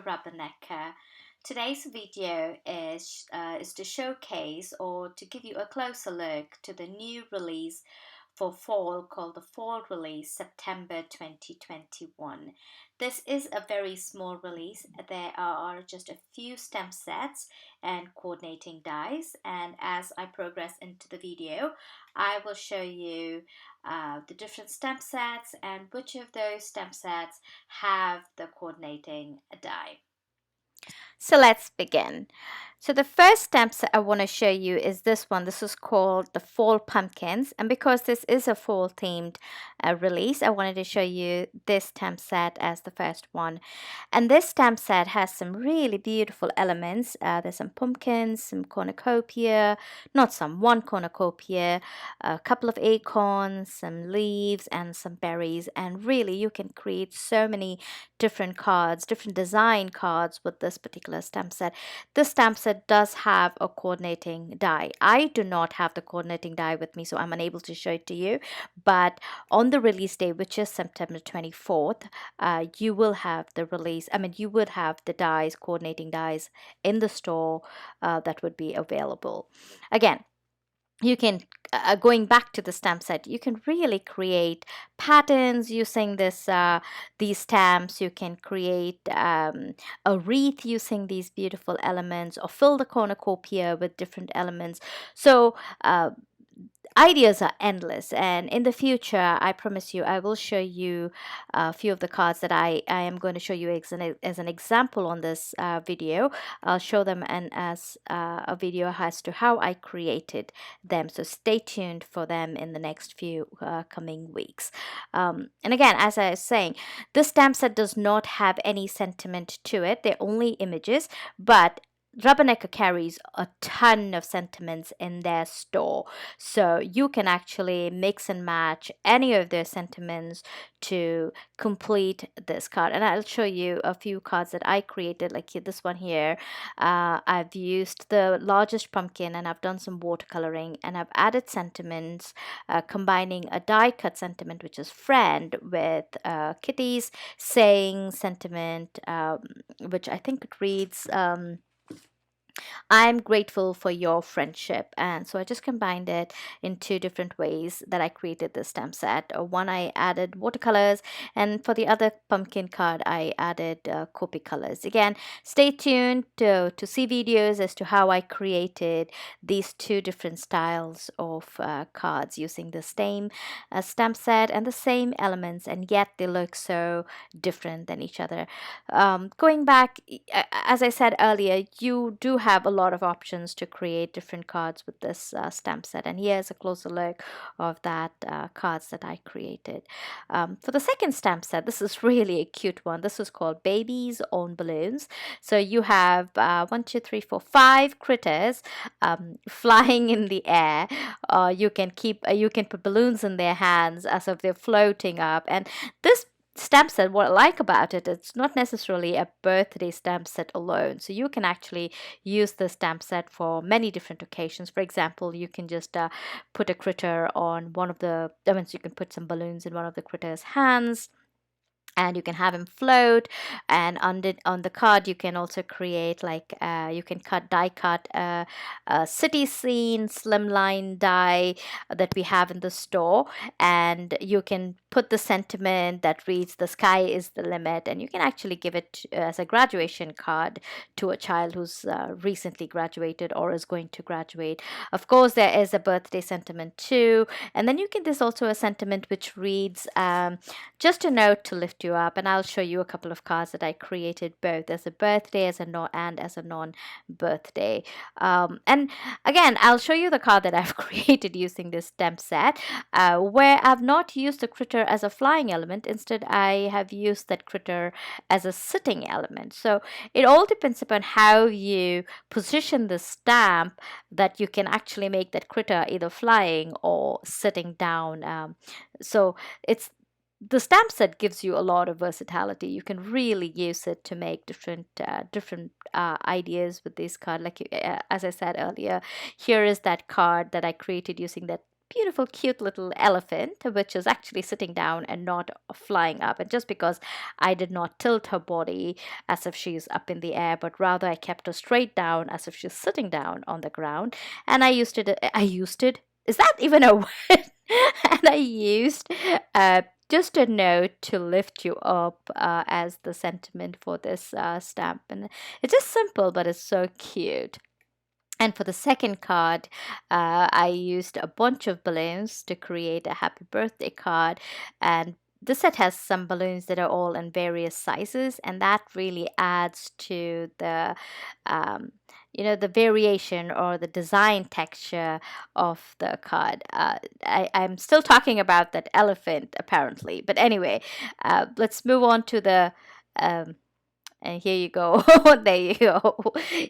Rubbernecker. Today's video is to showcase or to give you a closer look to the new release for fall called the Fall Release September 2021. This is a very small release. There are just a few stem sets and coordinating dies, and as I progress into the video, I will show you the different stem sets and which of those stem sets have the coordinating die. So let's begin. So the first stamp set I want to show you is this one. This is called the Fall Pumpkins. And because this is a fall themed release, I wanted to show you this stamp set as the first one. And this stamp set has some really beautiful elements. There's some pumpkins, some cornucopia, not some, one cornucopia, a couple of acorns, some leaves, and some berries. And really, you can create so many different cards, different design cards with this particular stamp set. This stamp set does have a coordinating die. I do not have the coordinating die with me, so I'm unable to show it to you. But on the release day, which is September 24th, you will have the release. You would have the dies, coordinating dies in the store that would be available. Again, you can going back to the stamp set, you can really create patterns using these stamps. You can create a wreath using these beautiful elements, or fill the cornucopia with different elements. So ideas are endless, and in the future, I promise you, I will show you a few of the cards that I am going to show you as an example on this video. I'll show them as a video as to how I created them, so stay tuned for them in the next few coming weeks. And again, as I was saying, this stamp set does not have any sentiment to it. They're only images, but Rubbernecker carries a ton of sentiments in their store, so you can actually mix and match any of their sentiments to complete this card. And I'll show you a few cards that I created, like this one here. I've used the largest pumpkin, and I've done some watercoloring, and I've added sentiments, combining a die cut sentiment, which is friend, with kitties saying sentiment, which I think it reads I'm grateful for your friendship. And so I just combined it in two different ways that I created this stamp set. One, I added watercolors, and for the other pumpkin card, I added Copic colors. Again, stay tuned to see videos as to how I created these two different styles of cards using the same stamp set and the same elements, and yet they look so different than each other. Going back, as I said earlier, you do have a lot of options to create different cards with this stamp set, and here's a closer look of that cards that I created. For the second stamp set, this is really a cute one. This is called Babies on Balloons. So you have 1, 2, 3, 4, 5 critters flying in the air. You can put balloons in their hands as if they're floating up, and this stamp set, what I like about it, it's not necessarily a birthday stamp set alone. So you can actually use the stamp set for many different occasions. For example, you can just put a critter on one of the, so you can put some balloons in one of the critter's hands, and you can have him float. And on the card, you can also create, like you can die cut a city scene slimline die that we have in the store, and you can put the sentiment that reads the sky is the limit, and you can actually give it as a graduation card to a child who's recently graduated or is going to graduate. Of course, there is a birthday sentiment too, and then there's also a sentiment which reads just a note to lift you up. And I'll show you a couple of cards that I created both as a birthday as a non-birthday. And again, I'll show you the card that I've created using this stamp set, where I've not used the critter as a flying element. Instead, I have used that critter as a sitting element. So it all depends upon how you position the stamp, that you can actually make that critter either flying or sitting down. So the stamp set gives you a lot of versatility. You can really use it to make different ideas with this card. Like as I said earlier, here is that card that I created using that beautiful, cute little elephant, which is actually sitting down and not flying up. And just because I did not tilt her body as if she's up in the air, but rather I kept her straight down as if she's sitting down on the ground. And I used it. Is that even a word? And I used just a note to lift you up as the sentiment for this stamp. And it's just simple, but it's so cute. And for the second card, I used a bunch of balloons to create a happy birthday card. And the set has some balloons that are all in various sizes, and that really adds to um, the variation or the design texture of the card. I'm still talking about that elephant, apparently. But anyway, let's move on to the and here you go. There you go.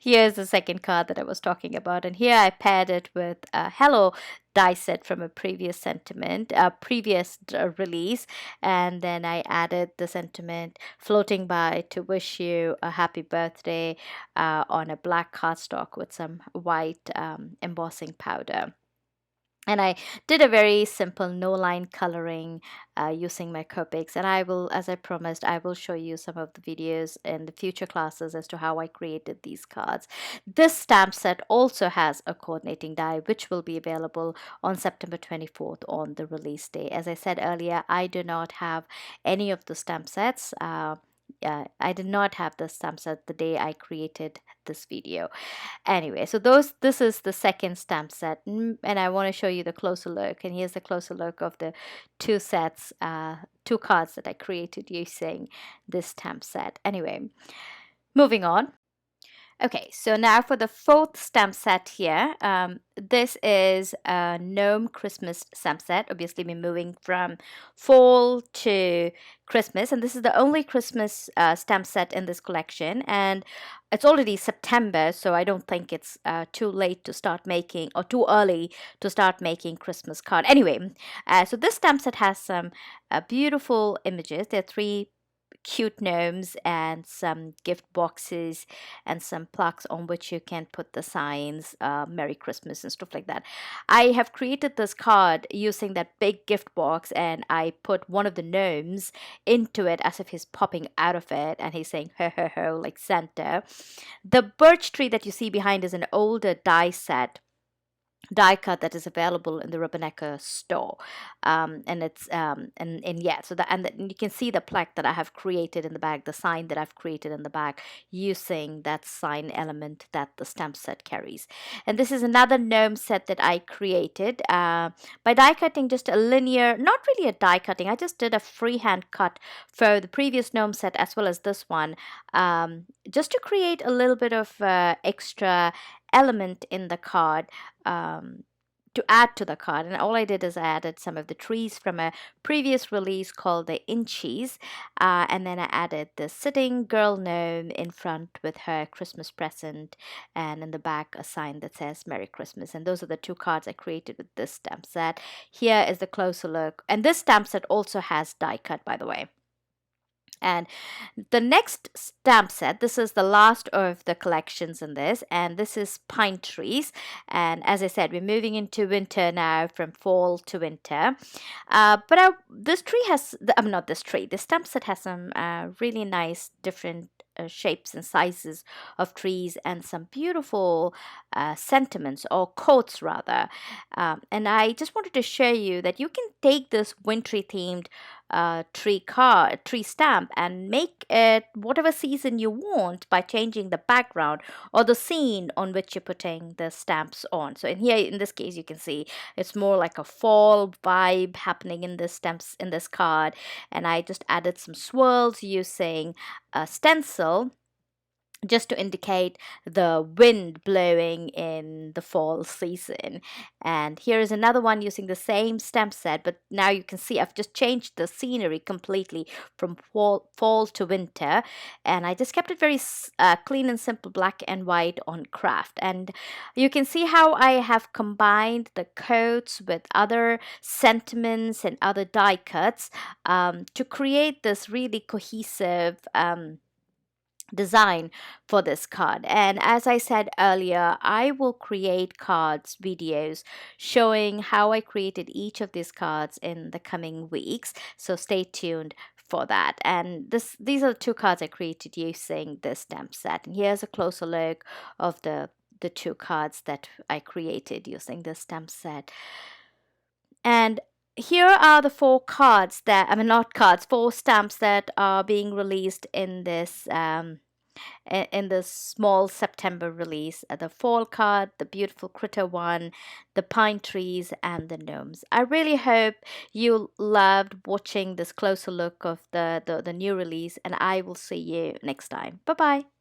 Here's the second card that I was talking about. And here I paired it with a Hello die set from a previous sentiment, a previous release. And then I added the sentiment floating by to wish you a happy birthday on a black cardstock with some white embossing powder. And I did a very simple no line coloring using my Copics. And I will, as I promised, I will show you some of the videos in the future classes as to how I created these cards. This stamp set also has a coordinating die, which will be available on September 24th on the release day. As I said earlier, I do not have any of the stamp sets. I did not have the stamp set the day I created this video. Anyway, so this is the second stamp set, and I want to show you the closer look. And here's the closer look of the two sets, two cards that I created using this stamp set. Anyway, moving on. Okay, so now for the fourth stamp set here. This is a Gnome Christmas stamp set. Obviously, we're moving from fall to Christmas, and this is the only Christmas stamp set in this collection. And it's already September, so I don't think it's too late to start making, or too early to start making Christmas card. Anyway, so this stamp set has some beautiful images. There are three cute gnomes and some gift boxes and some plaques on which you can put the signs Merry Christmas and stuff like that. I have created this card using that big gift box, and I put one of the gnomes into it as if he's popping out of it and he's saying ho ho ho like Santa. The birch tree that you see behind is an older die cut that is available in the Rubbernecker store, and it's and yeah, so that and you can see the plaque that I have created in the back, the sign that I've created in the back using that sign element that the stamp set carries. And this is another gnome set that I created by die cutting just a linear, not really a die cutting. I just did a freehand cut for the previous gnome set as well as this one, just to create a little bit of extra element in the card, to add to the card. And all I did is I added some of the trees from a previous release called the Inchies, and then I added the sitting girl gnome in front with her Christmas present, and in the back a sign that says Merry Christmas. And those are the two cards I created with this stamp set. Here is the closer look, and this stamp set also has die cut, by the way. And the next stamp set, this is the last of the collections in this, and this is pine trees. And as I said, we're moving into winter now, from fall to winter. But this tree has, I'm not this tree, this stamp set has some really nice different shapes and sizes of trees and some beautiful sentiments, or quotes rather. And I just wanted to show you that you can take this wintry themed tree stamp and make it whatever season you want by changing the background or the scene on which you're putting the stamps on. So in this case, you can see it's more like a fall vibe happening in this stamps in this card. And I just added some swirls using a stencil just to indicate the wind blowing in the fall season. And here is another one using the same stamp set, but now you can see I've just changed the scenery completely from fall to winter, and I just kept it very clean and simple, black and white on craft. And you can see how I have combined the coats with other sentiments and other die cuts to create this really cohesive design for this card. And as I said earlier, I will create cards videos showing how I created each of these cards in the coming weeks. So stay tuned for that. And these are the two cards I created using this stamp set. And here's a closer look of the two cards that I created using this stamp set. And here are the four cards that, I mean, not cards, four stamps that are being released in this in the small September release, the fall card, the beautiful critter one, the pine trees, and the gnomes. I really hope you loved watching this closer look of the new release, and I will see you next time. Bye bye.